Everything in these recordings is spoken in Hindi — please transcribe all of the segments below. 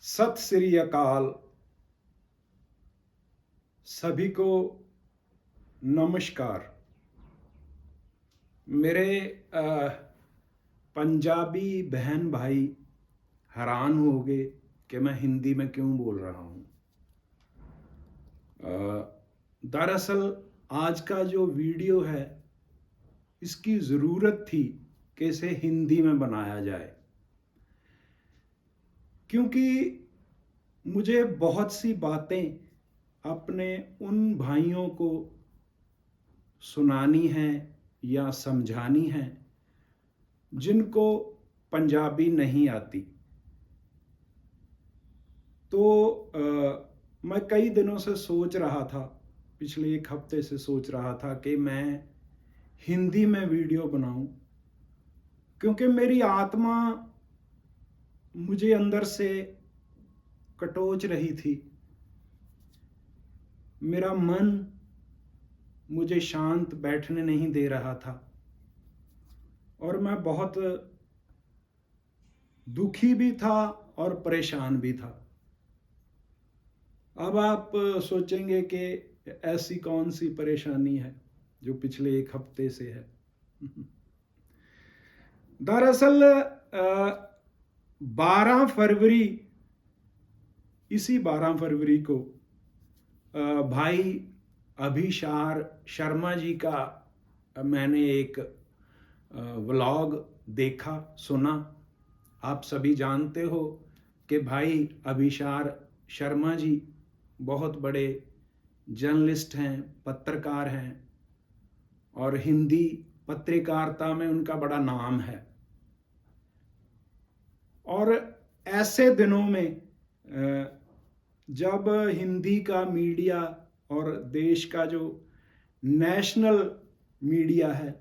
सत श्री अकाल। सभी को नमस्कार। मेरे पंजाबी बहन भाई हैरान हो गए कि मैं हिंदी में क्यों बोल रहा हूँ। दरअसल आज का जो वीडियो है इसकी ज़रूरत थी कि इसे हिंदी में बनाया जाए, क्योंकि मुझे बहुत सी बातें अपने उन भाइयों को सुनानी है या समझानी है जिनको पंजाबी नहीं आती। तो मैं कई दिनों से सोच रहा था, पिछले एक हफ्ते से सोच रहा था कि मैं हिंदी में वीडियो बनाऊं, क्योंकि मेरी आत्मा मुझे अंदर से कटोच रही थी। मेरा मन मुझे शांत बैठने नहीं दे रहा था और मैं बहुत दुखी भी था और परेशान भी था। अब आप सोचेंगे कि ऐसी कौन सी परेशानी है जो पिछले एक हफ्ते से है। दरअसल 12 फरवरी, इसी 12 फरवरी को भाई अभिशार शर्मा जी का मैंने एक व्लॉग देखा, सुना। आप सभी जानते हो कि भाई अभिशार शर्मा जी बहुत बड़े जर्नलिस्ट हैं, पत्रकार हैं और हिंदी पत्रकारिता में उनका बड़ा नाम है। और ऐसे दिनों में जब हिंदी का मीडिया और देश का जो नेशनल मीडिया है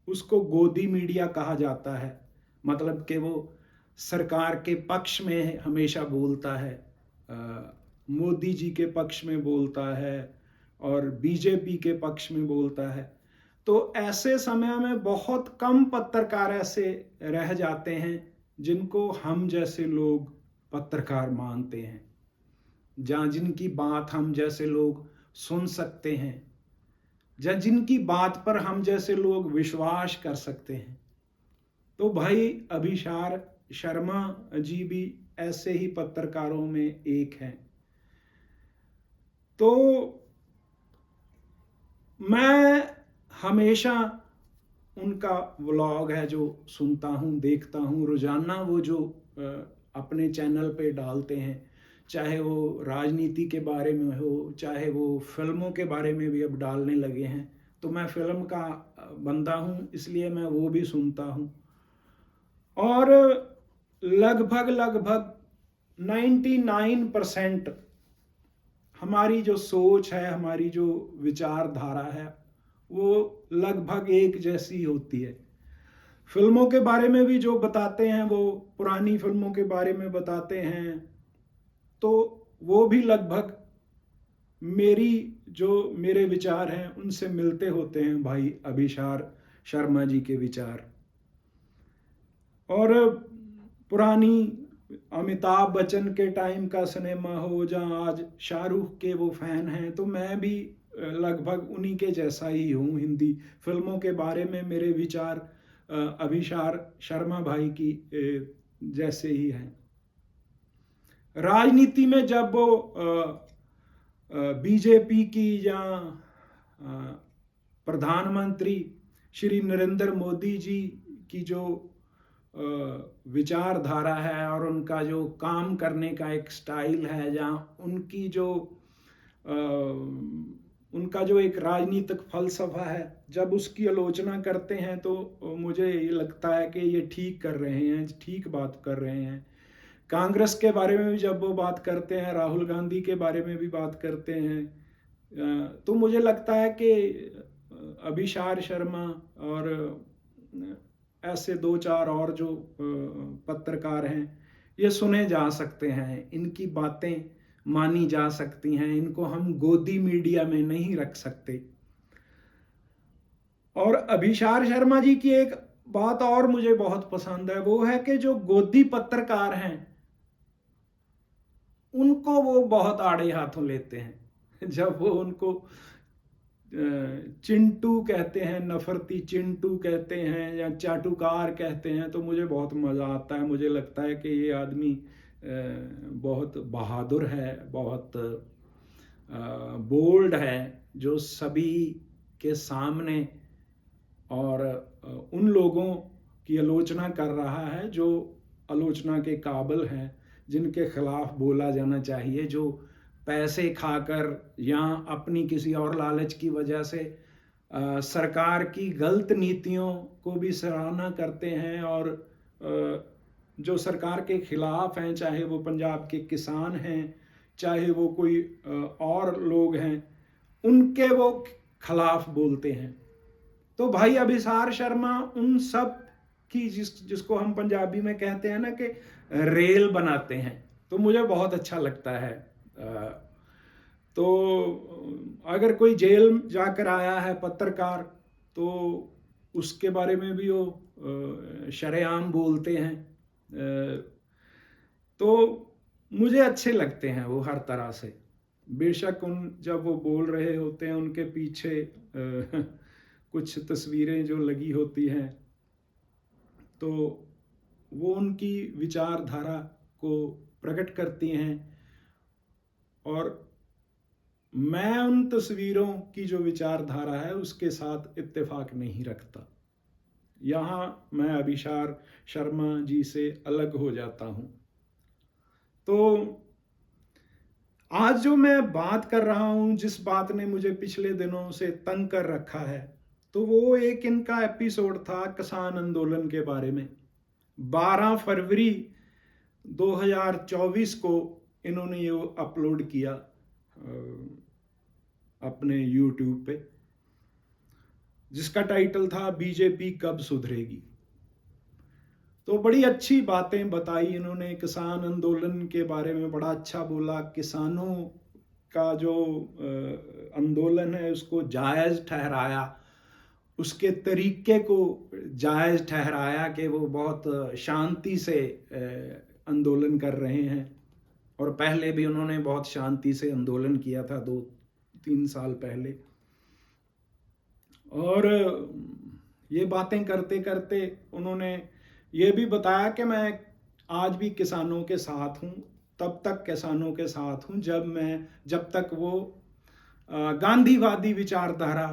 उसको गोदी मीडिया कहा जाता है, मतलब कि वो सरकार के पक्ष में हमेशा बोलता है, मोदी जी के पक्ष में बोलता है और बीजेपी के पक्ष में बोलता है। तो ऐसे समय में बहुत कम पत्रकार ऐसे रह जाते हैं जिनको हम जैसे लोग पत्रकार मानते हैं, जहाँ जिनकी बात हम जैसे लोग सुन सकते हैं, जहाँ जिनकी बात पर हम जैसे लोग विश्वास कर सकते हैं। तो भाई अभिशार शर्मा जी भी ऐसे ही पत्रकारों में एक हैं। तो मैं हमेशा उनका व्लॉग है जो सुनता हूँ, देखता हूँ रोजाना। वो जो अपने चैनल पे डालते हैं, चाहे वो राजनीति के बारे में हो, चाहे वो फिल्मों के बारे में भी अब डालने लगे हैं। तो मैं फिल्म का बंदा हूँ, इसलिए मैं वो भी सुनता हूँ। और लगभग 99% हमारी जो सोच है, हमारी जो विचारधारा है, वो लगभग एक जैसी होती है। फिल्मों के बारे में भी जो बताते हैं, वो पुरानी फिल्मों के बारे में बताते हैं, तो वो भी लगभग मेरे विचार हैं उनसे मिलते होते हैं भाई अभिशार शर्मा जी के विचार। और पुरानी अमिताभ बच्चन के टाइम का सिनेमा हो, जहाँ आज शाहरुख के वो फैन हैं, तो मैं भी लगभग उन्हीं के जैसा ही हूँ। हिंदी फिल्मों के बारे में मेरे विचार अभिशार शर्मा भाई की जैसे ही हैं। राजनीति में जब वो बीजेपी की या प्रधानमंत्री श्री नरेंद्र मोदी जी की जो विचारधारा है और उनका जो काम करने का एक स्टाइल है, जहाँ उनका जो एक राजनीतिक फलसफा है, जब उसकी आलोचना करते हैं तो मुझे ये लगता है कि ये ठीक कर रहे हैं, ठीक बात कर रहे हैं। कांग्रेस के बारे में भी जब वो बात करते हैं, राहुल गांधी के बारे में भी बात करते हैं, तो मुझे लगता है कि अभिशार शर्मा और ऐसे 2-4 और जो पत्रकार हैं, ये सुने जा सकते हैं, इनकी बातें मानी जा सकती हैं, इनको हम गोदी मीडिया में नहीं रख सकते। और अभिशार शर्मा जी की एक बात और मुझे बहुत पसंद है, वो है कि जो गोदी पत्रकार हैं उनको वो बहुत आड़े हाथों लेते हैं। जब वो उनको चिंटू कहते हैं, नफरती चिंटू कहते हैं या चाटुकार कहते हैं, तो मुझे बहुत मज़ा आता है। मुझे लगता है कि ये आदमी बहुत बहादुर है, बहुत बोल्ड है, जो सभी के सामने और उन लोगों की आलोचना कर रहा है जो आलोचना के काबिल हैं, जिनके खिलाफ बोला जाना चाहिए, जो पैसे खाकर या अपनी किसी और लालच की वजह से सरकार की गलत नीतियों को भी सराहना करते हैं, और जो सरकार के खिलाफ हैं, चाहे वो पंजाब के किसान हैं, चाहे वो कोई और लोग हैं, उनके वो खिलाफ बोलते हैं। तो भाई अभिसार शर्मा उन सब की जिसको हम पंजाबी में कहते हैं ना कि रेल बनाते हैं, तो मुझे बहुत अच्छा लगता है। तो अगर कोई जेल जाकर आया है पत्रकार, तो उसके बारे में भी वो शरेआम बोलते हैं। तो मुझे अच्छे लगते हैं वो हर तरह से। बेशक जब वो बोल रहे होते हैं उनके पीछे कुछ तस्वीरें जो लगी होती हैं, तो वो उनकी विचारधारा को प्रकट करती हैं, और मैं उन तस्वीरों की जो विचारधारा है उसके साथ इत्तेफाक नहीं रखता। यहाँ मैं अभिसार शर्मा जी से अलग हो जाता हूँ। तो आज जो मैं बात कर रहा हूँ, जिस बात ने मुझे पिछले दिनों से तंग कर रखा है, तो वो एक इनका एपिसोड था किसान आंदोलन के बारे में। 12 फरवरी 2024 को इन्होंने ये अपलोड किया अपने यूट्यूब पे, जिसका टाइटल था बीजेपी कब सुधरेगी। तो बड़ी अच्छी बातें बताई इन्होंने किसान आंदोलन के बारे में, बड़ा अच्छा बोला। किसानों का जो आंदोलन है उसको जायज़ ठहराया, उसके तरीके को जायज़ ठहराया कि वो बहुत शांति से आंदोलन कर रहे हैं, और पहले भी उन्होंने बहुत शांति से आंदोलन किया था 2-3 साल पहले। और ये बातें करते करते उन्होंने ये भी बताया कि मैं आज भी किसानों के साथ हूँ, तब तक किसानों के साथ हूँ जब तक वो गांधीवादी विचारधारा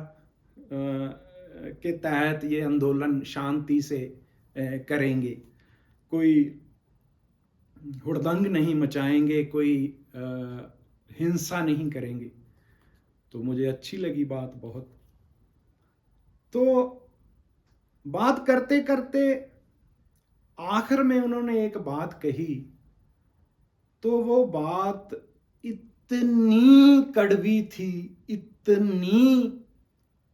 के तहत ये आंदोलन शांति से करेंगे, कोई हुड़दंग नहीं मचाएंगे, कोई हिंसा नहीं करेंगे। तो मुझे अच्छी लगी बात बहुत। तो बात करते करते आखिर में उन्होंने एक बात कही, तो वो बात इतनी कड़वी थी, इतनी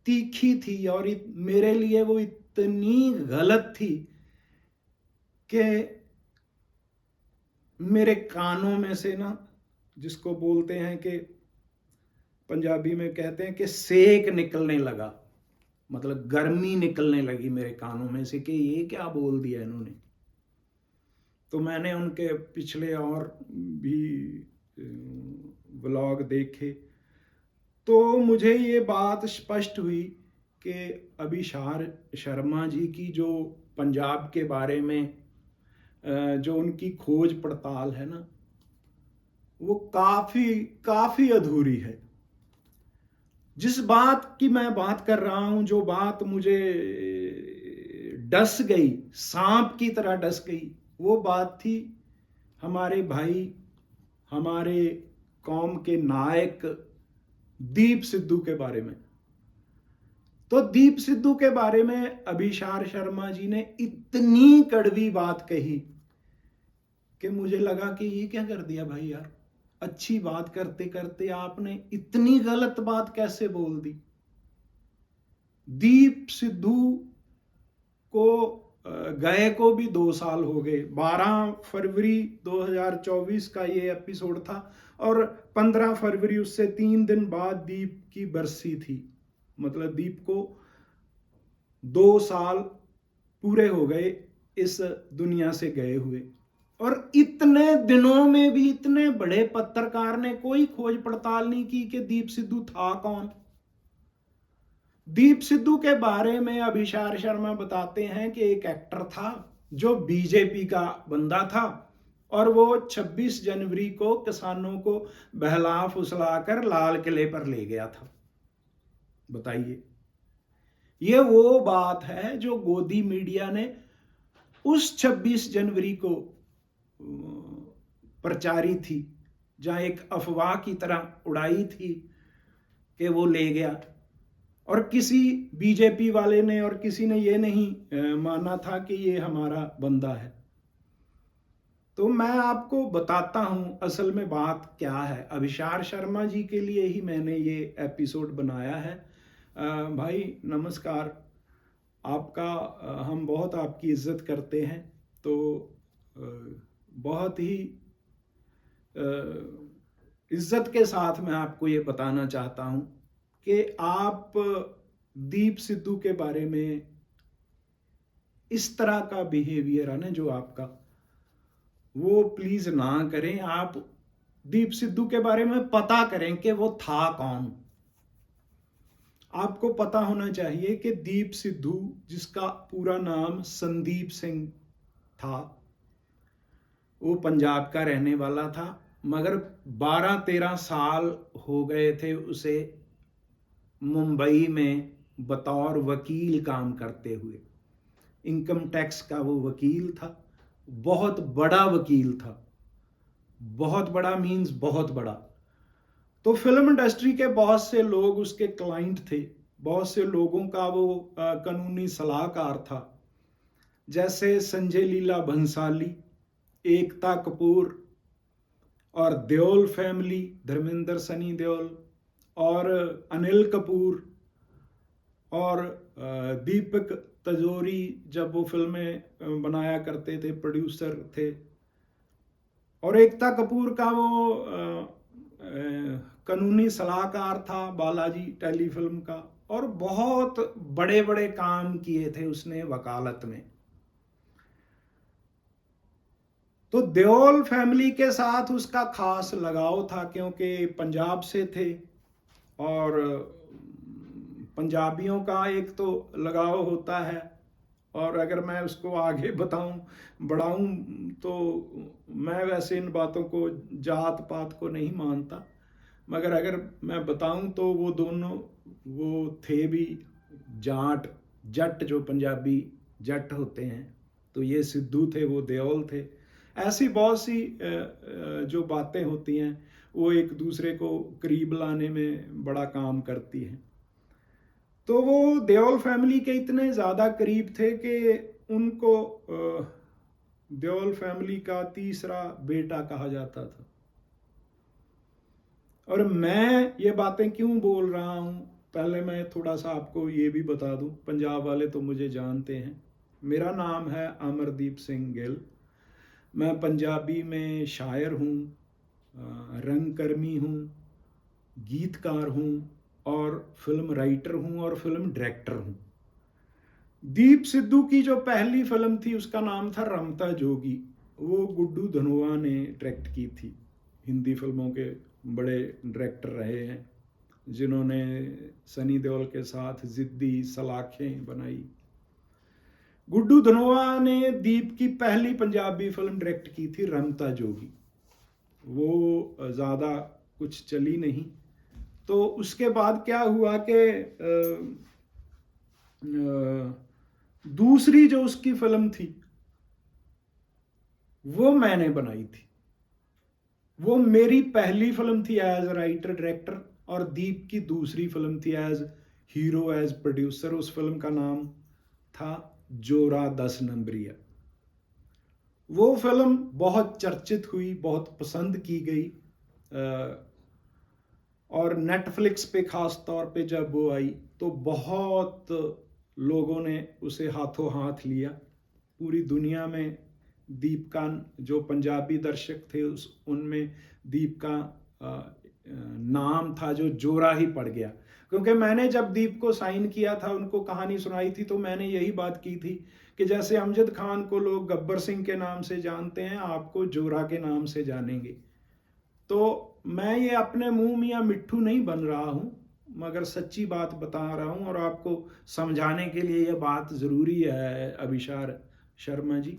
तीखी थी, और मेरे लिए वो इतनी गलत थी कि मेरे कानों में से ना, जिसको बोलते हैं कि पंजाबी में कहते हैं कि सेक निकलने लगा, मतलब गर्मी निकलने लगी मेरे कानों में से कि ये क्या बोल दिया इन्होंने। तो मैंने उनके पिछले और भी व्लॉग देखे, तो मुझे ये बात स्पष्ट हुई कि अभिसार शर्मा जी की जो पंजाब के बारे में जो उनकी खोज पड़ताल है ना, वो काफ़ी अधूरी है। जिस बात की मैं बात कर रहा हूँ, जो बात मुझे डस गई, सांप की तरह डस गई, वो बात थी हमारे भाई, हमारे कौम के नायक दीप सिद्धू के बारे में। तो दीप सिद्धू के बारे में अभिसार शर्मा जी ने इतनी कड़वी बात कही कि मुझे लगा कि ये क्या कर दिया भाई यार, अच्छी बात करते करते आपने इतनी गलत बात कैसे बोल दी। दीप सिद्धू को गए को भी 2 साल हो गए। 12 फरवरी 2024 का ये एपिसोड था, और 15 फरवरी उससे 3 दिन बाद दीप की बरसी थी। मतलब दीप को 2 साल पूरे हो गए इस दुनिया से गए हुए। और इतने दिनों में भी इतने बड़े पत्रकार ने कोई खोज पड़ताल नहीं की कि दीप सिद्धू था कौन। दीप सिद्धू के बारे में अभिषार शर्मा बताते हैं कि एक एक्टर था जो बीजेपी का बंदा था और वो 26 जनवरी को किसानों को बहला फुसलाकर लाल किले पर ले गया था। बताइए, ये वो बात है जो गोदी मीडिया ने उस 26 जनवरी को प्रचारी थी, जहां एक अफवाह की तरह उड़ाई थी कि वो ले गया, और किसी बीजेपी वाले ने और किसी ने ये नहीं माना था कि ये हमारा बंदा है। तो मैं आपको बताता हूं असल में बात क्या है। अभिषार शर्मा जी के लिए ही मैंने ये एपिसोड बनाया है। भाई नमस्कार, आपका हम बहुत आपकी इज्जत करते हैं। तो बहुत ही इज्जत के साथ मैं आपको ये बताना चाहता हूं कि आप दीप सिद्धू के बारे में इस तरह का बिहेवियर है ना जो आपका, वो प्लीज ना करें। आप दीप सिद्धू के बारे में पता करें कि वो था कौन। आपको पता होना चाहिए कि दीप सिद्धू, जिसका पूरा नाम संदीप सिंह था, वो पंजाब का रहने वाला था, मगर 12-13 साल हो गए थे उसे मुंबई में बतौर वकील काम करते हुए। इनकम टैक्स का वो वकील था, बहुत बड़ा वकील था। बहुत बड़ा मीन्स बहुत बड़ा। तो फिल्म इंडस्ट्री के बहुत से लोग उसके क्लाइंट थे, बहुत से लोगों का वो कानूनी सलाहकार था, जैसे संजय लीला भंसाली, एकता कपूर और देओल फैमिली, धर्मेंद्र सनी देओल और अनिल कपूर और दीपक तिजोरी, जब वो फिल्में बनाया करते थे, प्रोड्यूसर थे। और एकता कपूर का वो कानूनी सलाहकार था बालाजी टेलीफिल्म का, और बहुत बड़े बड़े काम किए थे उसने वकालत में। तो देओल फैमिली के साथ उसका खास लगाव था, क्योंकि पंजाब से थे, और पंजाबियों का एक तो लगाव होता है। और अगर मैं उसको आगे बढ़ाऊं तो मैं वैसे इन बातों को, जात पात को नहीं मानता, मगर अगर मैं बताऊं तो वो दोनों, वो थे भी जाट, जट, जो पंजाबी जट होते हैं। तो ये सिद्धू थे, वो देओल थे। ऐसी बहुत सी जो बातें होती हैं वो एक दूसरे को करीब लाने में बड़ा काम करती हैं। तो वो देओल फैमिली के इतने ज़्यादा करीब थे कि उनको देओल फैमिली का तीसरा बेटा कहा जाता था। और मैं ये बातें क्यों बोल रहा हूँ, पहले मैं थोड़ा सा आपको ये भी बता दूँ, पंजाब वाले तो मुझे जानते हैं। मेरा नाम है अमरदीप सिंह गिल। मैं पंजाबी में शायर हूँ, रंगकर्मी हूँ, गीतकार हूँ, और फिल्म राइटर हूँ, और फिल्म डायरेक्टर हूँ। दीप सिद्धू की जो पहली फिल्म थी उसका नाम था रमता जोगी। वो गुड्डू धनोआ ने डायरेक्ट की थी। हिंदी फिल्मों के बड़े डायरेक्टर रहे हैं, जिन्होंने सनी देओल के साथ जिद्दी, सलाखें बनाई। गुड्डू धनोआ ने दीप की पहली पंजाबी फिल्म डायरेक्ट की थी रमता जोगी। वो ज़्यादा कुछ चली नहीं। तो उसके बाद क्या हुआ कि दूसरी जो उसकी फिल्म थी वो मैंने बनाई थी। वो मेरी पहली फिल्म थी एज राइटर डायरेक्टर, और दीप की दूसरी फिल्म थी एज हीरो, एज प्रोड्यूसर। उस फिल्म का नाम था जोरा 10 नंबरिया। वो फिल्म बहुत चर्चित हुई, बहुत पसंद की गई, और नेटफ्लिक्स पे खास तौर पे जब वो आई तो बहुत लोगों ने उसे हाथों हाथ लिया। पूरी दुनिया में दीप का, जो पंजाबी दर्शक थे उनमें दीप का नाम था जो जोरा ही पड़ गया। क्योंकि मैंने जब दीप को साइन किया था, उनको कहानी सुनाई थी, तो मैंने यही बात की थी कि जैसे अमजद खान को लोग गब्बर सिंह के नाम से जानते हैं, आपको जोरा के नाम से जानेंगे। तो मैं ये अपने मुंह मियाँ मिट्ठू नहीं बन रहा हूँ, मगर सच्ची बात बता रहा हूँ और आपको समझाने के लिए यह बात ज़रूरी है अभिशार शर्मा जी।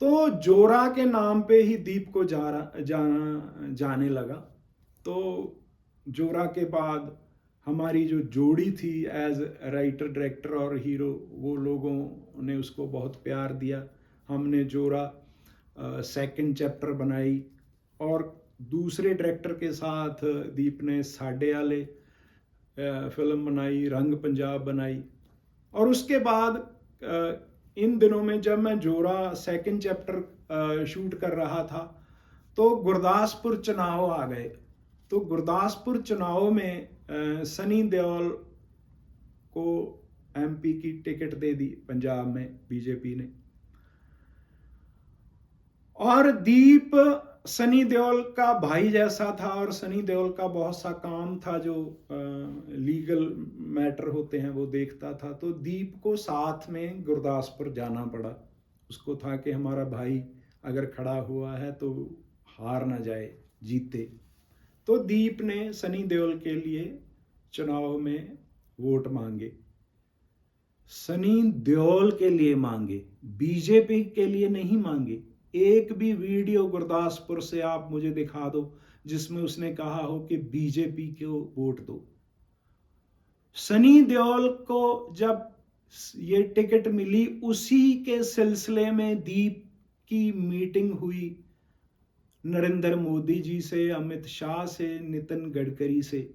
तो जोरा के नाम पे ही दीप को जाने लगा। तो जोरा के बाद हमारी जो जोड़ी थी एज राइटर, डायरेक्टर और हीरो, वो लोगों ने उसको बहुत प्यार दिया। हमने जोरा सेकंड चैप्टर बनाई और दूसरे डायरेक्टर के साथ दीप ने साडे आले फिल्म बनाई, रंग पंजाब बनाई। और उसके बाद इन दिनों में जब मैं जोरा सेकंड चैप्टर शूट कर रहा था तो गुरदासपुर चुनाव आ गए। तो गुरदासपुर चुनाव में सनी देओल को एमपी की टिकट दे दी पंजाब में बीजेपी ने, और दीप सनी देओल का भाई जैसा था और सनी देओल का बहुत सा काम था जो लीगल मैटर होते हैं वो देखता था। तो दीप को साथ में गुरदासपुर जाना पड़ा। उसको था कि हमारा भाई अगर खड़ा हुआ है तो हार ना जाए, जीते। तो दीप ने सनी देओल के लिए चुनाव में वोट मांगे, सनी देओल के लिए मांगे, बीजेपी के लिए नहीं मांगे। एक भी वीडियो गुरदासपुर से आप मुझे दिखा दो जिसमें उसने कहा हो कि बीजेपी को वोट दो। सनी देओल को जब ये टिकट मिली उसी के सिलसिले में दीप की मीटिंग हुई नरेंद्र मोदी जी से, अमित शाह से, नितिन गडकरी से।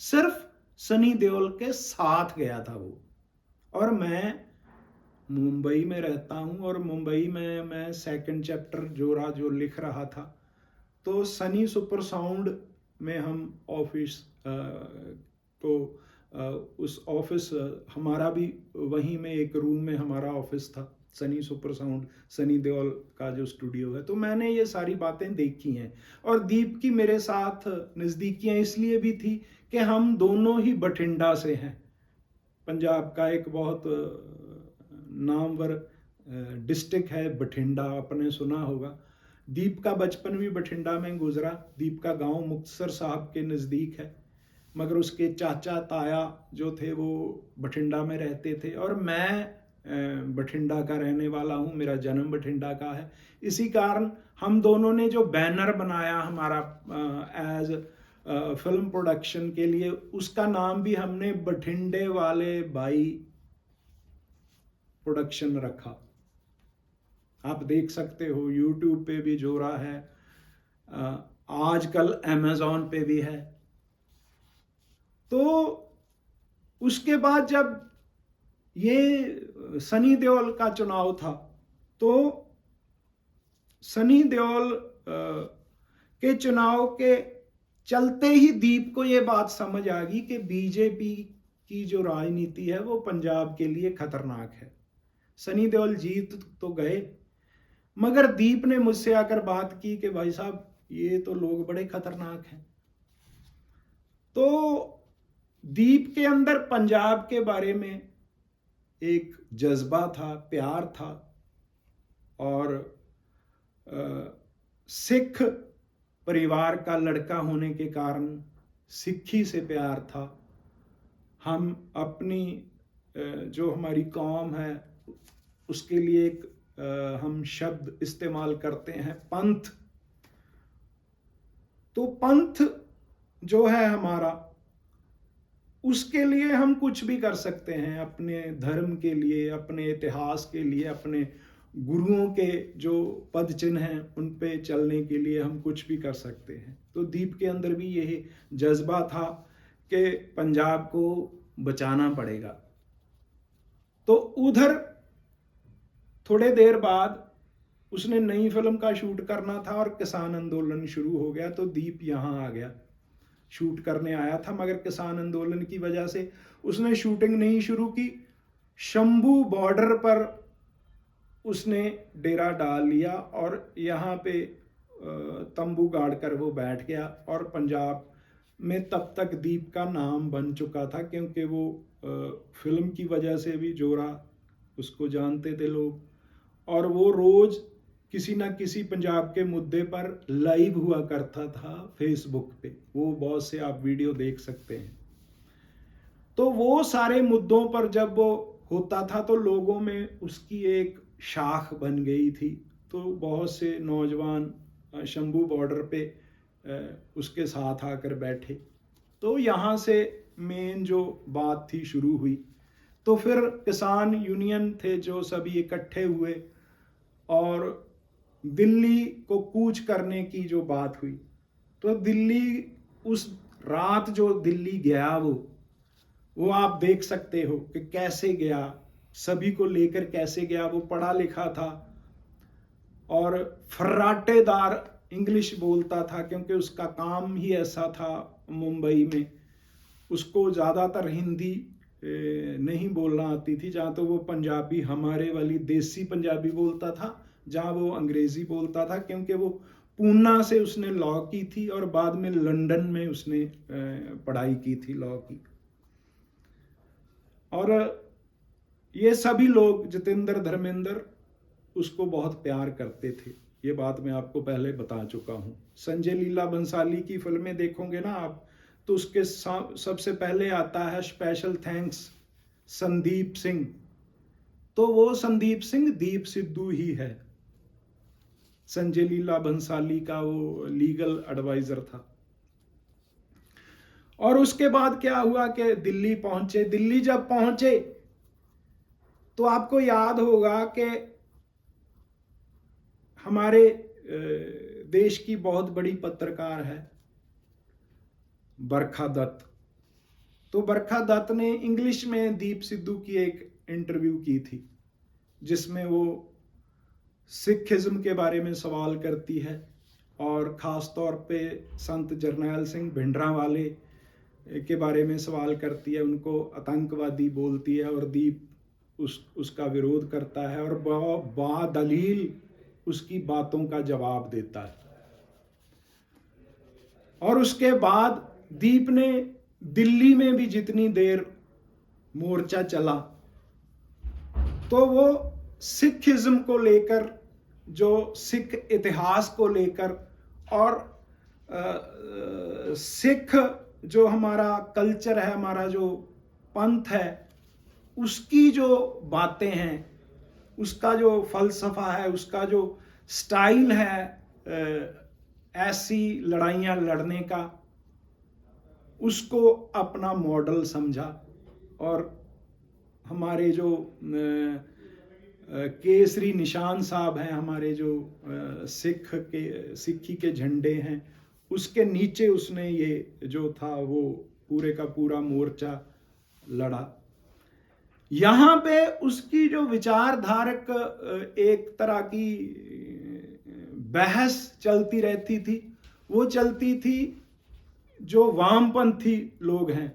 सिर्फ सनी देओल के साथ गया था वो। और मैं मुंबई में रहता हूं और मुंबई में मैं सेकंड चैप्टर जोरा जो लिख रहा था, तो सनी सुपर साउंड में हम ऑफिस तो उस ऑफिस हमारा भी वहीं में एक रूम में हमारा ऑफिस था, सनी सुपर साउंड, सनी देओल का जो स्टूडियो है। तो मैंने ये सारी बातें देखी हैं। और दीप की मेरे साथ नज़दीकियां इसलिए भी थी कि हम दोनों ही बठिंडा से हैं। पंजाब का एक बहुत नामवर डिस्ट्रिक्ट है बठिंडा, आपने सुना होगा। दीप का बचपन भी बठिंडा में गुजरा। दीप का गांव मुक्तसर साहब के नज़दीक है, मगर उसके चाचा ताया जो थे वो बठिंडा में रहते थे। और मैं बठिंडा का रहने वाला हूँ, मेरा जन्म बठिंडा का है। इसी कारण हम दोनों ने जो बैनर बनाया हमारा एज फिल्म प्रोडक्शन के लिए, उसका नाम भी हमने बठिंडे वाले भाई प्रोडक्शन रखा। आप देख सकते हो यूट्यूब पे भी जोरा है, आजकल अमेज़ॉन पे भी है। तो उसके बाद जब ये सनी देओल का चुनाव था तो सनी देओल के चुनाव के चलते ही दीप को ये बात समझ आ गई कि बीजेपी की जो राजनीति है वो पंजाब के लिए खतरनाक है। सनी देओल जीत तो गए, मगर दीप ने मुझसे आकर बात की कि भाई साहब ये तो लोग बड़े खतरनाक हैं। तो दीप के अंदर पंजाब के बारे में एक जज्बा था, प्यार था, और सिख परिवार का लड़का होने के कारण सिक्खी से प्यार था। हम अपनी जो हमारी कौम है उसके लिए एक हम शब्द इस्तेमाल करते हैं, पंथ। तो पंथ जो है हमारा, उसके लिए हम कुछ भी कर सकते हैं। अपने धर्म के लिए, अपने इतिहास के लिए, अपने गुरुओं के जो पद चिन्ह हैं उन पे चलने के लिए हम कुछ भी कर सकते हैं। तो दीप के अंदर भी यही जज्बा था कि पंजाब को बचाना पड़ेगा। तो उधर थोड़े देर बाद उसने नई फिल्म का शूट करना था और किसान आंदोलन शुरू हो गया। तो दीप यहाँ आ गया, शूट करने आया था, मगर किसान आंदोलन की वजह से उसने शूटिंग नहीं शुरू की। शंभू बॉर्डर पर उसने डेरा डाल लिया और यहाँ पे तंबू गाड़ कर वो बैठ गया। और पंजाब में तब तक दीप का नाम बन चुका था, क्योंकि वो फिल्म की वजह से भी जोरा उसको जानते थे लोग, और वो रोज किसी ना किसी पंजाब के मुद्दे पर लाइव हुआ करता था फेसबुक पे। वो बहुत से आप वीडियो देख सकते हैं। तो वो सारे मुद्दों पर जब वो होता था तो लोगों में उसकी एक शाख बन गई थी। तो बहुत से नौजवान शंभू बॉर्डर पे उसके साथ आकर बैठे। तो यहाँ से मेन जो बात थी शुरू हुई। तो फिर किसान यूनियन थे जो सभी इकट्ठे हुए और दिल्ली को कूच करने की जो बात हुई। तो दिल्ली उस रात जो दिल्ली गया वो आप देख सकते हो कि कैसे गया, सभी को लेकर कैसे गया। वो पढ़ा लिखा था और फर्राटेदार इंग्लिश बोलता था, क्योंकि उसका काम ही ऐसा था मुंबई में। उसको ज़्यादातर हिंदी नहीं बोलना आती थी, जहाँ तो वो पंजाबी हमारे वाली देसी पंजाबी बोलता था, जहाँ वो अंग्रेज़ी बोलता था, क्योंकि वो पूना से उसने लॉ की थी और बाद में लंदन में उसने पढ़ाई की थी लॉ की। और ये सभी लोग जितेंद्र धर्मेंद्र उसको बहुत प्यार करते थे। ये बात मैं आपको पहले बता चुका हूँ। संजय लीला बंसाली की फिल्में देखोगे ना आप, तो उसके सबसे पहले आता है स्पेशल थैंक्स संदीप सिंह। तो वो संदीप सिंह दीप सिद्धू ही है। संजय लीला बंसाली का वो लीगल एडवाइजर था। और उसके बाद क्या हुआ कि दिल्ली पहुंचे। दिल्ली जब पहुंचे तो आपको याद होगा कि हमारे देश की बहुत बड़ी पत्रकार है बरखा दत्त। तो बरखा दत्त ने इंग्लिश में दीप सिद्धू की एक इंटरव्यू की थी, जिसमें वो सिखिज्म के बारे में सवाल करती है और ख़ास तौर पे संत जरनैल सिंह भिंडरांवाले के बारे में सवाल करती है। उनको आतंकवादी बोलती है और दीप उसका विरोध करता है और बादलील उसकी बातों का जवाब देता है। और उसके बाद दीप ने दिल्ली में भी जितनी देर मोर्चा चला, तो वो सिखिज्म को लेकर, जो सिख इतिहास को लेकर और सिख जो हमारा कल्चर है, हमारा जो पंथ है, उसकी जो बातें हैं, उसका जो फलसफा है, उसका जो स्टाइल है ऐसी लड़ाइयाँ लड़ने का, उसको अपना मॉडल समझा। और हमारे जो केसरी निशान साहब हैं, हमारे जो सिक्खी के झंडे हैं, उसके नीचे उसने ये जो था वो पूरे का पूरा मोर्चा लड़ा। यहाँ पे उसकी जो विचारधारक एक तरह की बहस चलती रहती थी, वो चलती थी जो वामपंथी लोग हैं,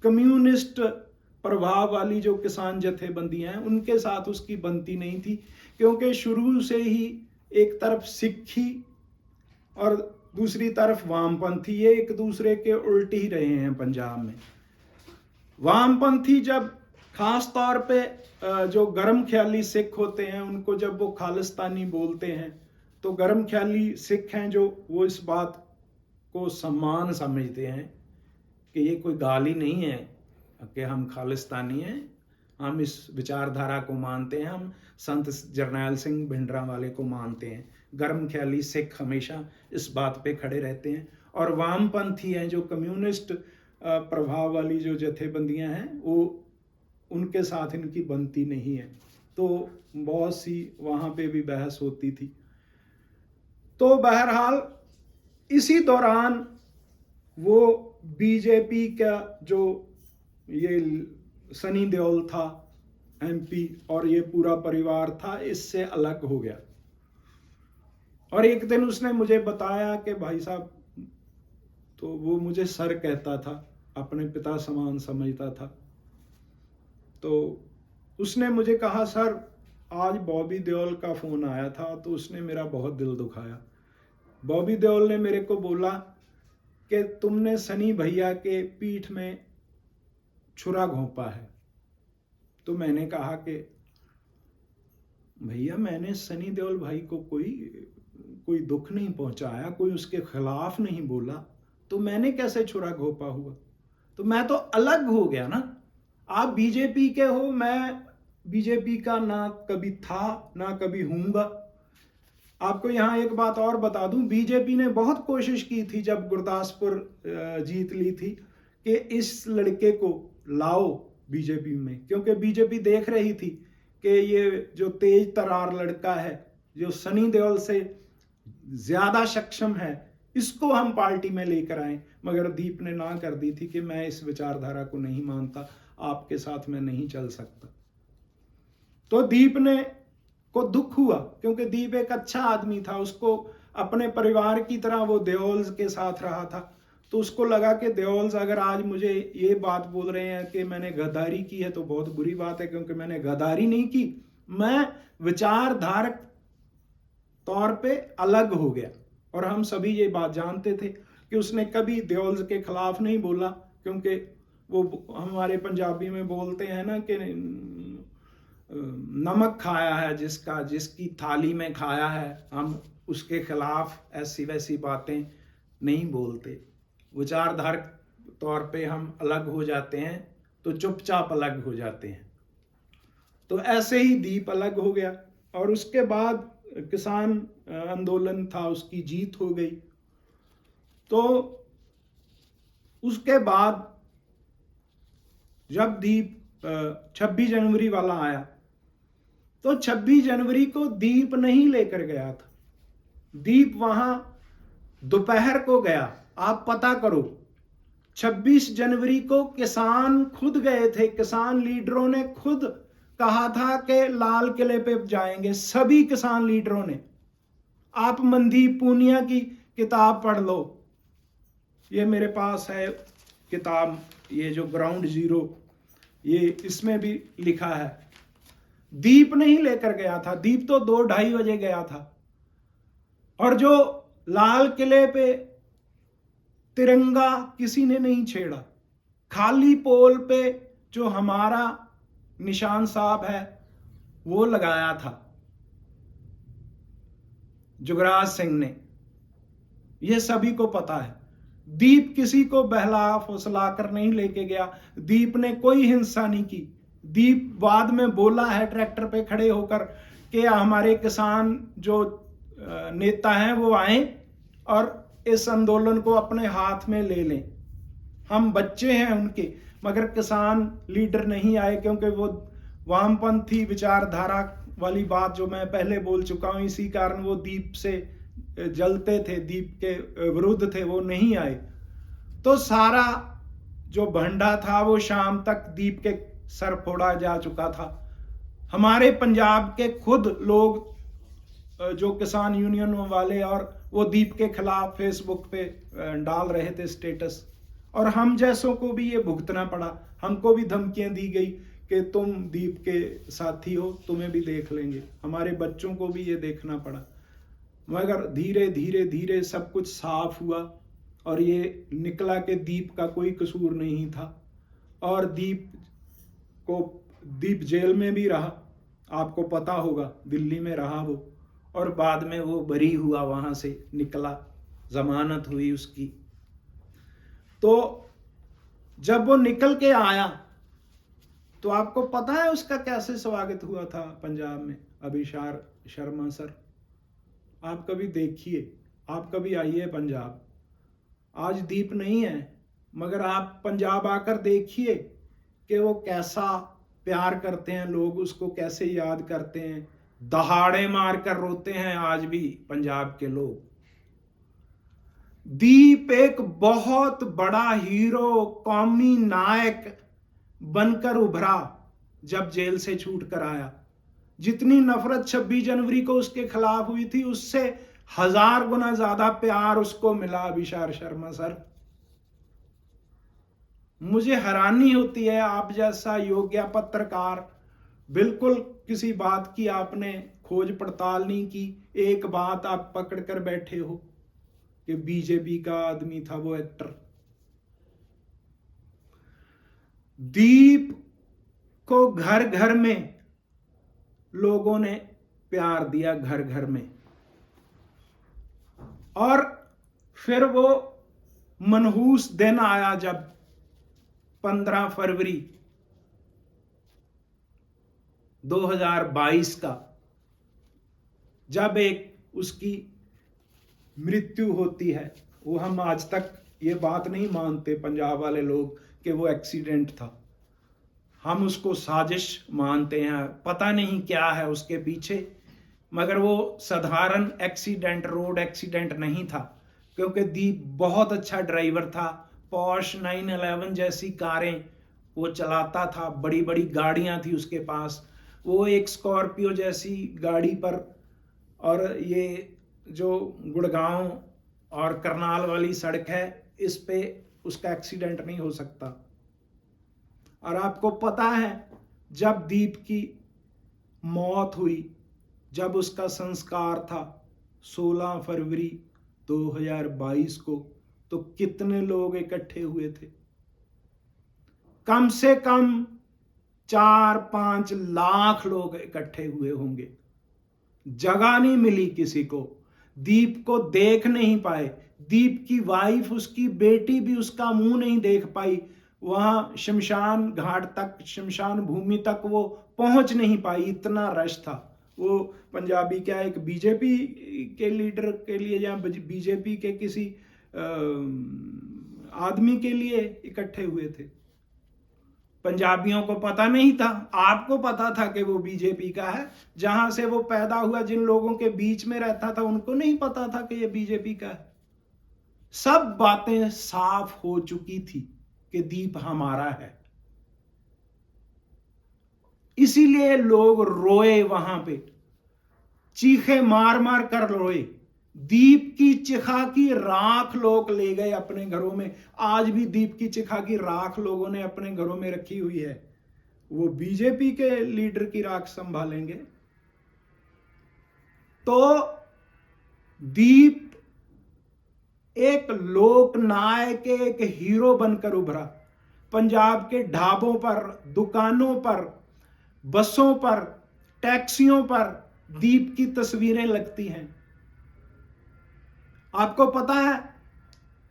कम्युनिस्ट प्रभाव वाली जो किसान जथेबंदियां हैं, उनके साथ उसकी बनती नहीं थी, क्योंकि शुरू से ही एक तरफ सिक्खी और दूसरी तरफ वामपंथी, ये एक दूसरे के उल्ट ही रहे हैं पंजाब में। वामपंथी जब खास तौर पे जो गर्म ख्याली सिख होते हैं, उनको जब वो खालिस्तानी बोलते हैं, तो गर्म ख्याली सिख हैं जो वो इस बात को सम्मान समझते हैं कि ये कोई गाली नहीं है कि हम खालिस्तानी हैं, हम इस विचारधारा को मानते हैं, हम संत जरनैल सिंह भिंडरांवाले को मानते हैं। गर्म ख्याली सिख हमेशा इस बात पे खड़े रहते हैं। और वामपंथी हैं जो कम्युनिस्ट प्रभाव वाली जो जथेबंदियां हैं, वो उनके साथ इनकी बनती नहीं है। तो बहुत सी वहाँ पे भी बहस होती थी। तो बहरहाल इसी दौरान वो बीजेपी का जो ये सनी देओल था एमपी और ये पूरा परिवार था, इससे अलग हो गया। और एक दिन उसने मुझे बताया कि भाई साहब, तो वो मुझे सर कहता था, अपने पिता समान समझता था। तो उसने मुझे कहा, सर आज बॉबी देओल का फोन आया था तो उसने मेरा बहुत दिल दुखाया। बॉबी देओल ने मेरे को बोला कि तुमने सनी भैया के पीठ में छुरा घोंपा है। तो मैंने कहा कि भैया मैंने सनी देओल भाई को कोई दुख नहीं पहुंचाया, कोई उसके खिलाफ नहीं बोला, तो मैंने कैसे छुरा घोंपा हुआ? तो मैं तो अलग हो गया ना। आप बीजेपी के हो, मैं बीजेपी का ना कभी था ना कभी हूंगा। आपको यहां एक बात और बता दूं, बीजेपी ने बहुत कोशिश की थी जब गुरदासपुर जीत ली थी कि इस लड़के को लाओ बीजेपी में, क्योंकि बीजेपी देख रही थी कि ये जो तेज तरार लड़का है, जो सनी देओल से ज्यादा सक्षम है, इसको हम पार्टी में लेकर आए। मगर दीप ने ना कर दी थी कि मैं इस विचारधारा को नहीं मानता, आपके साथ मैं नहीं चल सकता। तो दीप ने को दुख हुआ, क्योंकि दीप एक अच्छा आदमी था, उसको अपने परिवार की तरह वो देओल्स के साथ रहा था। तो उसको लगा कि देओल्स अगर आज मुझे ये बात बोल रहे हैं कि मैंने गद्दारी की है तो बहुत बुरी बात है, क्योंकि मैंने गद्दारी नहीं की, मैं विचारधारक तौर पे अलग हो गया। और हम सभी ये बात जानते थे कि उसने कभी देओल्स के खिलाफ नहीं बोला, क्योंकि वो हमारे पंजाबी में बोलते हैं ना कि नमक खाया है जिसकी थाली में खाया है, हम उसके खिलाफ ऐसी वैसी बातें नहीं बोलते। विचारधारक तौर पे हम अलग हो जाते हैं तो चुपचाप अलग हो जाते हैं। तो ऐसे ही दीप अलग हो गया और उसके बाद किसान आंदोलन था, उसकी जीत हो गई। तो उसके बाद जब दीप 26 जनवरी वाला आया तो 26 जनवरी को दीप नहीं लेकर गया था, दीप वहां दोपहर को गया। आप पता करो, 26 जनवरी को किसान खुद गए थे, किसान लीडरों ने खुद कहा था कि लाल किले पे जाएंगे, सभी किसान लीडरों ने। आप मनदीप पूनिया की किताब पढ़ लो, ये मेरे पास है किताब, ये जो ग्राउंड जीरो, ये इसमें भी लिखा है। दीप नहीं लेकर गया था, दीप तो 2-2:30 बजे गया था। और जो लाल किले पे तिरंगा किसी ने नहीं छेड़ा, खाली पोल पे जो हमारा निशान साहब है वो लगाया था जुगराज सिंह ने, ये सभी को पता है। दीप किसी को बहला फुसला कर नहीं लेके गया, दीप ने कोई हिंसा नहीं की। दीप बाद में बोला है ट्रैक्टर पे खड़े होकर कि हमारे किसान जो नेता हैं वो आए और इस आंदोलन को अपने हाथ में ले लें, हम बच्चे हैं उनके। मगर किसान लीडर नहीं आए, क्योंकि वो वामपंथी विचारधारा वाली बात जो मैं पहले बोल चुका हूं, इसी कारण वो दीप से जलते थे, दीप के विरुद्ध थे, वो नहीं आए। तो सारा जो भंडा था वो शाम तक दीप के सर फोड़ा जा चुका था। हमारे पंजाब के खुद लोग जो किसान यूनियन वाले और वो दीप के खिलाफ फेसबुक पे डाल रहे थे स्टेटस, और हम जैसों को भी ये भुगतना पड़ा। हमको भी धमकियां दी गई कि तुम दीप के साथी हो, तुम्हें भी देख लेंगे। हमारे बच्चों को भी ये देखना पड़ा। मगर धीरे धीरे धीरे सब कुछ साफ हुआ और ये निकला कि दीप का कोई कसूर नहीं था। और दीप जेल में भी रहा, आपको पता होगा, दिल्ली में रहा वो, और बाद में वो बरी हुआ, वहां से निकला, जमानत हुई उसकी। तो जब वो निकल के आया तो आपको पता है उसका कैसे स्वागत हुआ था पंजाब में? अभिषार शर्मा सर, आप कभी देखिए, आप कभी आइए पंजाब। आज दीप नहीं है, मगर आप पंजाब आकर देखिए कि वो कैसा प्यार करते हैं लोग, उसको कैसे याद करते हैं। दहाड़े मारकर रोते हैं आज भी पंजाब के लोग। दीप एक बहुत बड़ा हीरो, कौमी नायक बनकर उभरा जब जेल से छूट कर आया। जितनी नफरत 26 जनवरी को उसके खिलाफ हुई थी, उससे 1000 गुना ज्यादा प्यार उसको मिला। अभिषार शर्मा सर, मुझे हैरानी होती है, आप जैसा योग्य पत्रकार, बिल्कुल किसी बात की आपने खोज पड़ताल नहीं की, एक बात आप पकड़ कर बैठे हो कि बीजेपी का आदमी था वो एक्टर। दीप को घर घर में लोगों ने प्यार दिया, घर घर में। और फिर वो मनहूस दिन आया जब 15 फरवरी 2022 का, जब एक उसकी मृत्यु होती है। वो हम आज तक ये बात नहीं मानते पंजाब वाले लोग कि वो एक्सीडेंट था, हम उसको साजिश मानते हैं, पता नहीं क्या है उसके पीछे, मगर वो साधारण एक्सीडेंट, रोड एक्सीडेंट नहीं था, क्योंकि दीप बहुत अच्छा ड्राइवर था। पॉर्श 911 जैसी कारें वो चलाता था, बड़ी बड़ी गाड़ियां थी उसके पास। वो एक स्कॉर्पियो जैसी गाड़ी पर, और ये जो गुड़गांव और करनाल वाली सड़क है, इस पे उसका एक्सीडेंट नहीं हो सकता। और आपको पता है जब दीप की मौत हुई, जब उसका संस्कार था 16 फरवरी 2022 को, तो कितने लोग इकट्ठे हुए थे? कम से कम 4-5 लाख लोग इकट्ठे हुए होंगे। जगह नहीं मिली किसी को, दीप को देख नहीं पाए। दीप की वाइफ, उसकी बेटी भी उसका मुंह नहीं देख पाई। वहां शमशान घाट तक, शमशान भूमि तक वो पहुंच नहीं पाई, इतना रश था। वो पंजाबी क्या, एक बीजेपी के लीडर के लिए या बीजेपी के किसी आदमी के लिए इकट्ठे हुए थे। पंजाबियों को पता नहीं था, आपको पता था कि वो बीजेपी का है। जहां से वो पैदा हुआ, जिन लोगों के बीच में रहता था, उनको नहीं पता था कि ये बीजेपी का है। सब बातें साफ हो चुकी थी कि दीप हमारा है। इसीलिए लोग रोए, वहां पे चीखे मार मार कर रोए। दीप की चिखा की राख लोग ले गए अपने घरों में। आज भी दीप की चिखा की राख लोगों ने अपने घरों में रखी हुई है। वो बीजेपी के लीडर की राख संभालेंगे? तो दीप एक लोक नायक, एक हीरो बनकर उभरा। पंजाब के ढाबों पर, दुकानों पर, बसों पर, टैक्सियों पर दीप की तस्वीरें लगती हैं। आपको पता है,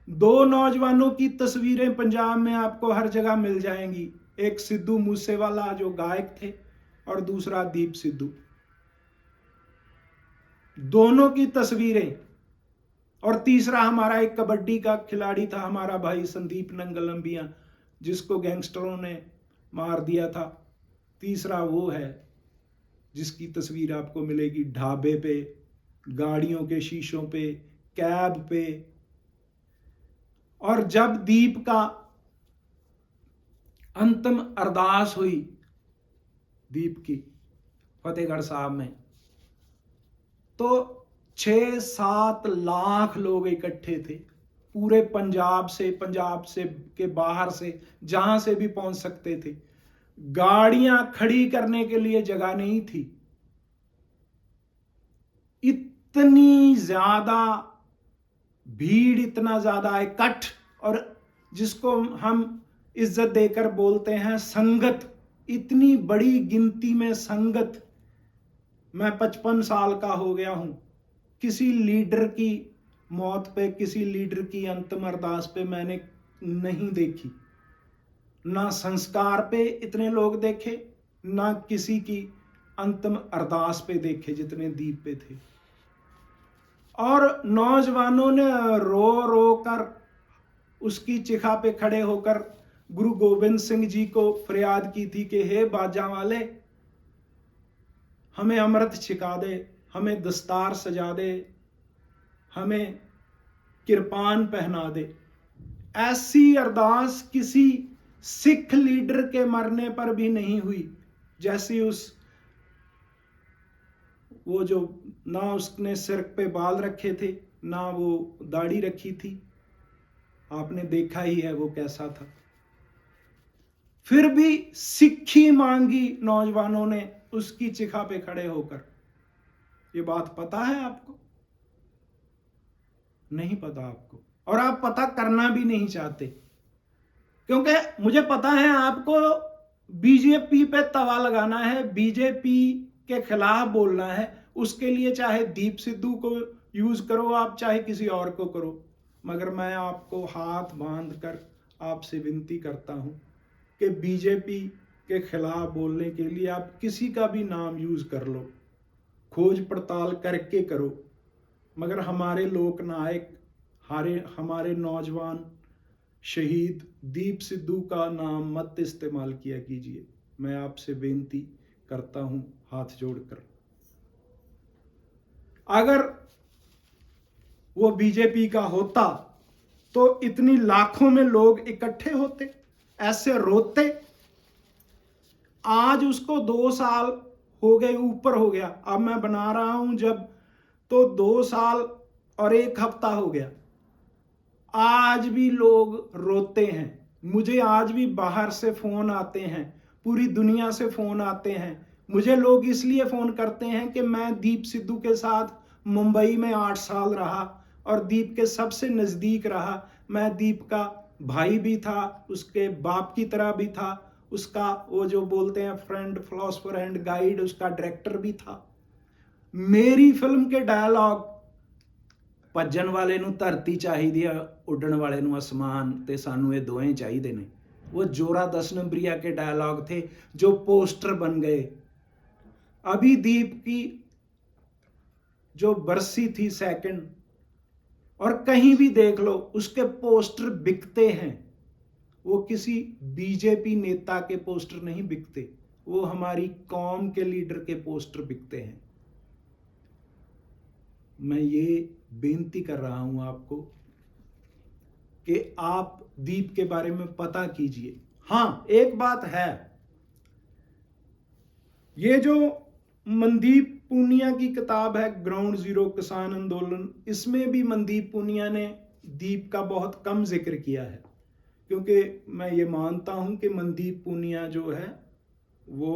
2 नौजवानों की तस्वीरें पंजाब में आपको हर जगह मिल जाएंगी। एक सिद्धू मूसेवाला जो गायक थे, और दूसरा दीप सिद्धू। दोनों की तस्वीरें। और तीसरा हमारा एक कबड्डी का खिलाड़ी था, हमारा भाई संदीप नंगलंबिया, जिसको गैंगस्टरों ने मार दिया था। तीसरा वो है जिसकी तस्वीर आपको मिलेगी ढाबे पे, गाड़ियों के शीशों पे, कैब पे। और जब दीप का अंतिम अरदास हुई, दीप की फतेहगढ़ साहब में, तो 6-7 लाख लोग इकट्ठे थे पूरे पंजाब से के बाहर से, जहां से भी पहुंच सकते थे। गाड़ियां खड़ी करने के लिए जगह नहीं थी। इतनी ज्यादा भीड़, इतना ज्यादा इकट्ठ, और जिसको हम इज्जत देकर बोलते हैं संगत, इतनी बड़ी गिनती में संगत। मैं 55 साल का हो गया हूं, किसी लीडर की मौत पे, किसी लीडर की अंतिम अरदास पे मैंने नहीं देखी। ना संस्कार पे इतने लोग देखे, ना किसी की अंतिम अरदास पे देखे जितने दीप पे थे। और नौजवानों ने रो रो कर उसकी चिखा पे खड़े होकर गुरु गोबिंद सिंह जी को फरियाद की थी कि हे बाजा वाले, हमें अमृत छिका दे, हमें दस्तार सजा दे, हमें किरपान पहना दे। ऐसी अरदास किसी सिख लीडर के मरने पर भी नहीं हुई जैसी वो जो ना उसने सिर पे बाल रखे थे, ना वो दाढ़ी रखी थी। आपने देखा ही है वो कैसा था। फिर भी सिक्खी मांगी नौजवानों ने उसकी चिखा पे खड़े होकर। ये बात पता है आपको? नहीं पता आपको, और आप पता करना भी नहीं चाहते, क्योंकि मुझे पता है आपको बीजेपी पे तवा लगाना है, बीजेपी के खिलाफ बोलना है, उसके लिए चाहे दीप सिद्धू को यूज करो आप, चाहे किसी और को करो, मगर मैं आपको हाथ बांध कर आपसे विनती करता हूं कि बीजेपी के खिलाफ बोलने के लिए आप किसी का भी नाम यूज कर लो, खोज पड़ताल करके करो, मगर हमारे लोकनायक, हमारे नौजवान शहीद दीप सिद्धू का नाम मत इस्तेमाल किया कीजिए। मैं आपसे बेनती करता हूं हाथ जोड़कर। अगर वो बीजेपी का होता तो इतनी लाखों में लोग इकट्ठे होते, ऐसे रोते। आज उसको 2 साल हो गए, ऊपर हो गया, अब मैं बना रहा हूं जब तो 2 साल और 1 हफ्ता हो गया। आज भी लोग रोते हैं, मुझे आज भी बाहर से फोन आते हैं, पूरी दुनिया से फोन आते हैं। मुझे लोग इसलिए फोन करते हैं कि मैं दीप सिद्धू के साथ मुंबई में 8 साल रहा और दीप के सबसे नजदीक रहा। मैं दीप का भाई भी था, उसके बाप की तरह भी था, उसका वो जो बोलते हैं फ्रेंड, फिलोसफर एंड गाइड, उसका डायरेक्टर भी था। मेरी फिल्म के डायलॉग ਭੱਜਣ ਵਾਲੇ ਨੂੰ ਧਰਤੀ ਚਾਹੀਦੀ ਆ, ਉੱਡਣ ਵਾਲੇ ਨੂੰ आसमान, ਤੇ ਸਾਨੂੰ ਇਹ ਦੋਵੇਂ ਚਾਹੀਦੇ ਨੇ। वो जोरा 10 नंबरिया के डायलॉग थे जो पोस्टर बन गए। अभी दीप की जो बरसी थी सेकंड, और कहीं भी देख लो उसके पोस्टर बिकते हैं। वो किसी बीजेपी नेता के पोस्टर नहीं बिकते, वो हमारी कौम के लीडर के पोस्टर बिकते हैं। मैं ये बेनती कर रहा हूं आपको कि आप दीप के बारे में पता कीजिए। हां, एक बात है, ये जो मनदीप पूनिया की किताब है ग्राउंड जीरो किसान आंदोलन, इसमें भी मनदीप पूनिया ने दीप का बहुत कम जिक्र किया है, क्योंकि मैं ये मानता हूं कि मनदीप पूनिया जो है वो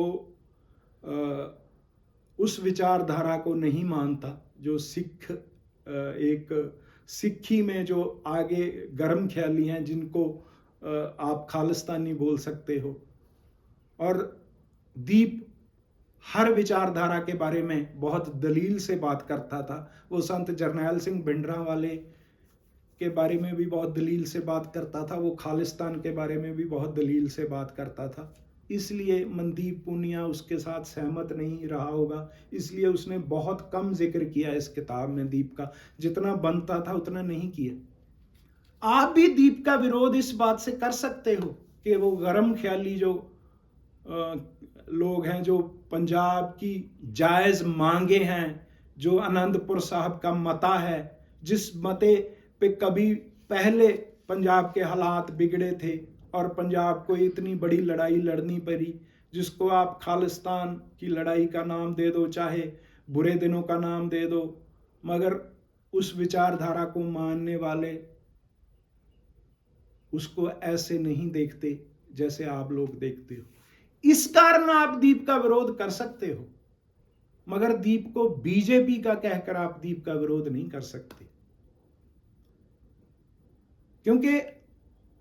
उस विचारधारा को नहीं मानता जो सिख, एक सिक्खी में जो आगे गर्म ख्याली हैं, जिनको आप खालिस्तानी बोल सकते हो। और दीप हर विचारधारा के बारे में बहुत दलील से बात करता था। वो संत जरनैल सिंह भिंडरांवाले के बारे में भी बहुत दलील से बात करता था, वो खालिस्तान के बारे में भी बहुत दलील से बात करता था। इसलिए मनदीप पूनिया उसके साथ सहमत नहीं रहा होगा, इसलिए उसने बहुत कम जिक्र किया इस किताब में दीप का, जितना बनता था उतना नहीं किया। आप भी दीप का विरोध इस बात से कर सकते हो कि वो गर्म ख्याली जो लोग हैं, जो पंजाब की जायज मांगे हैं, जो आनंदपुर साहब का मता है, जिस मते पे कभी पहले पंजाब के हालात बिगड़े थे और पंजाब को इतनी बड़ी लड़ाई लड़नी पड़ी, जिसको आप खालिस्तान की लड़ाई का नाम दे दो, चाहे बुरे दिनों का नाम दे दो, मगर उस विचारधारा को मानने वाले उसको ऐसे नहीं देखते जैसे आप लोग देखते हो। इस कारण आप दीप का विरोध कर सकते हो, मगर दीप को बीजेपी का कहकर आप दीप का विरोध नहीं कर सकते, क्योंकि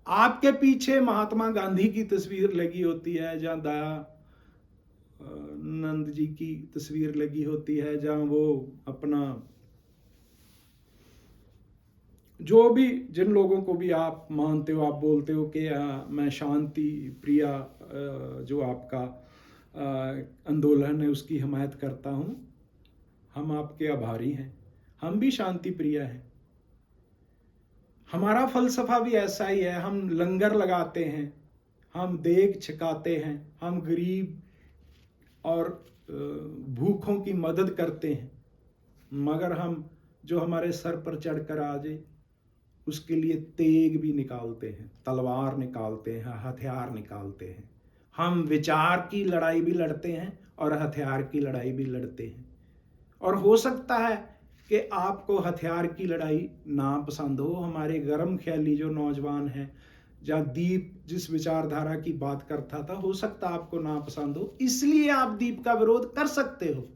आपके पीछे महात्मा गांधी की तस्वीर लगी होती है, जहां दयानंद जी की तस्वीर लगी होती है, जहां वो अपना जो भी जिन लोगों को भी आप मानते हो, आप बोलते हो कि मैं शांति प्रिया जो आपका आंदोलन है उसकी हिमायत करता हूं, हम आपके आभारी हैं, हम भी शांति प्रिय हैं। हमारा फलसफा भी ऐसा ही है, हम लंगर लगाते हैं, हम देग छिकाते हैं, हम गरीब और भूखों की मदद करते हैं, मगर हम जो हमारे सर पर चढ़कर आ जाए उसके लिए तेग भी निकालते हैं, तलवार निकालते हैं, हथियार निकालते हैं। हम विचार की लड़ाई भी लड़ते हैं और हथियार की लड़ाई भी लड़ते हैं। और हो सकता है कि आपको हथियार की लड़ाई ना पसंद हो। हमारे गर्म ख्याली जो नौजवान हैं, जहाँ दीप जिस विचारधारा की बात करता था, हो सकता आपको ना पसंद हो, इसलिए आप दीप का विरोध कर सकते हो,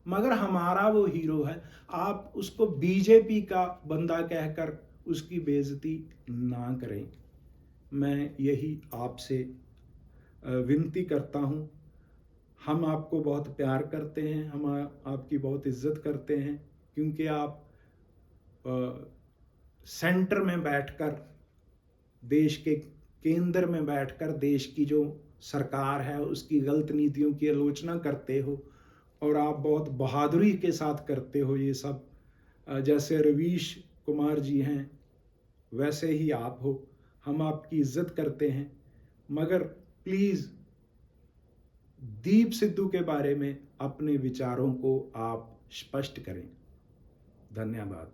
मगर हमारा वो हीरो है, आप उसको बीजेपी का बंदा कहकर उसकी बेइज्जती ना करें। मैं यही आपसे विनती करता हूँ। हम आपको बहुत प्यार करते हैं, हम आपकी बहुत इज्जत करते हैं, क्योंकि आप सेंटर में बैठकर, देश के केंद्र में बैठकर देश की जो सरकार है उसकी गलत नीतियों की आलोचना करते हो, और आप बहुत बहादुरी के साथ करते हो ये सब। जैसे रवीश कुमार जी हैं वैसे ही आप हो। हम आपकी इज्जत करते हैं, मगर प्लीज़ दीप सिद्धू के बारे में अपने विचारों को आप स्पष्ट करें। धन्यवाद।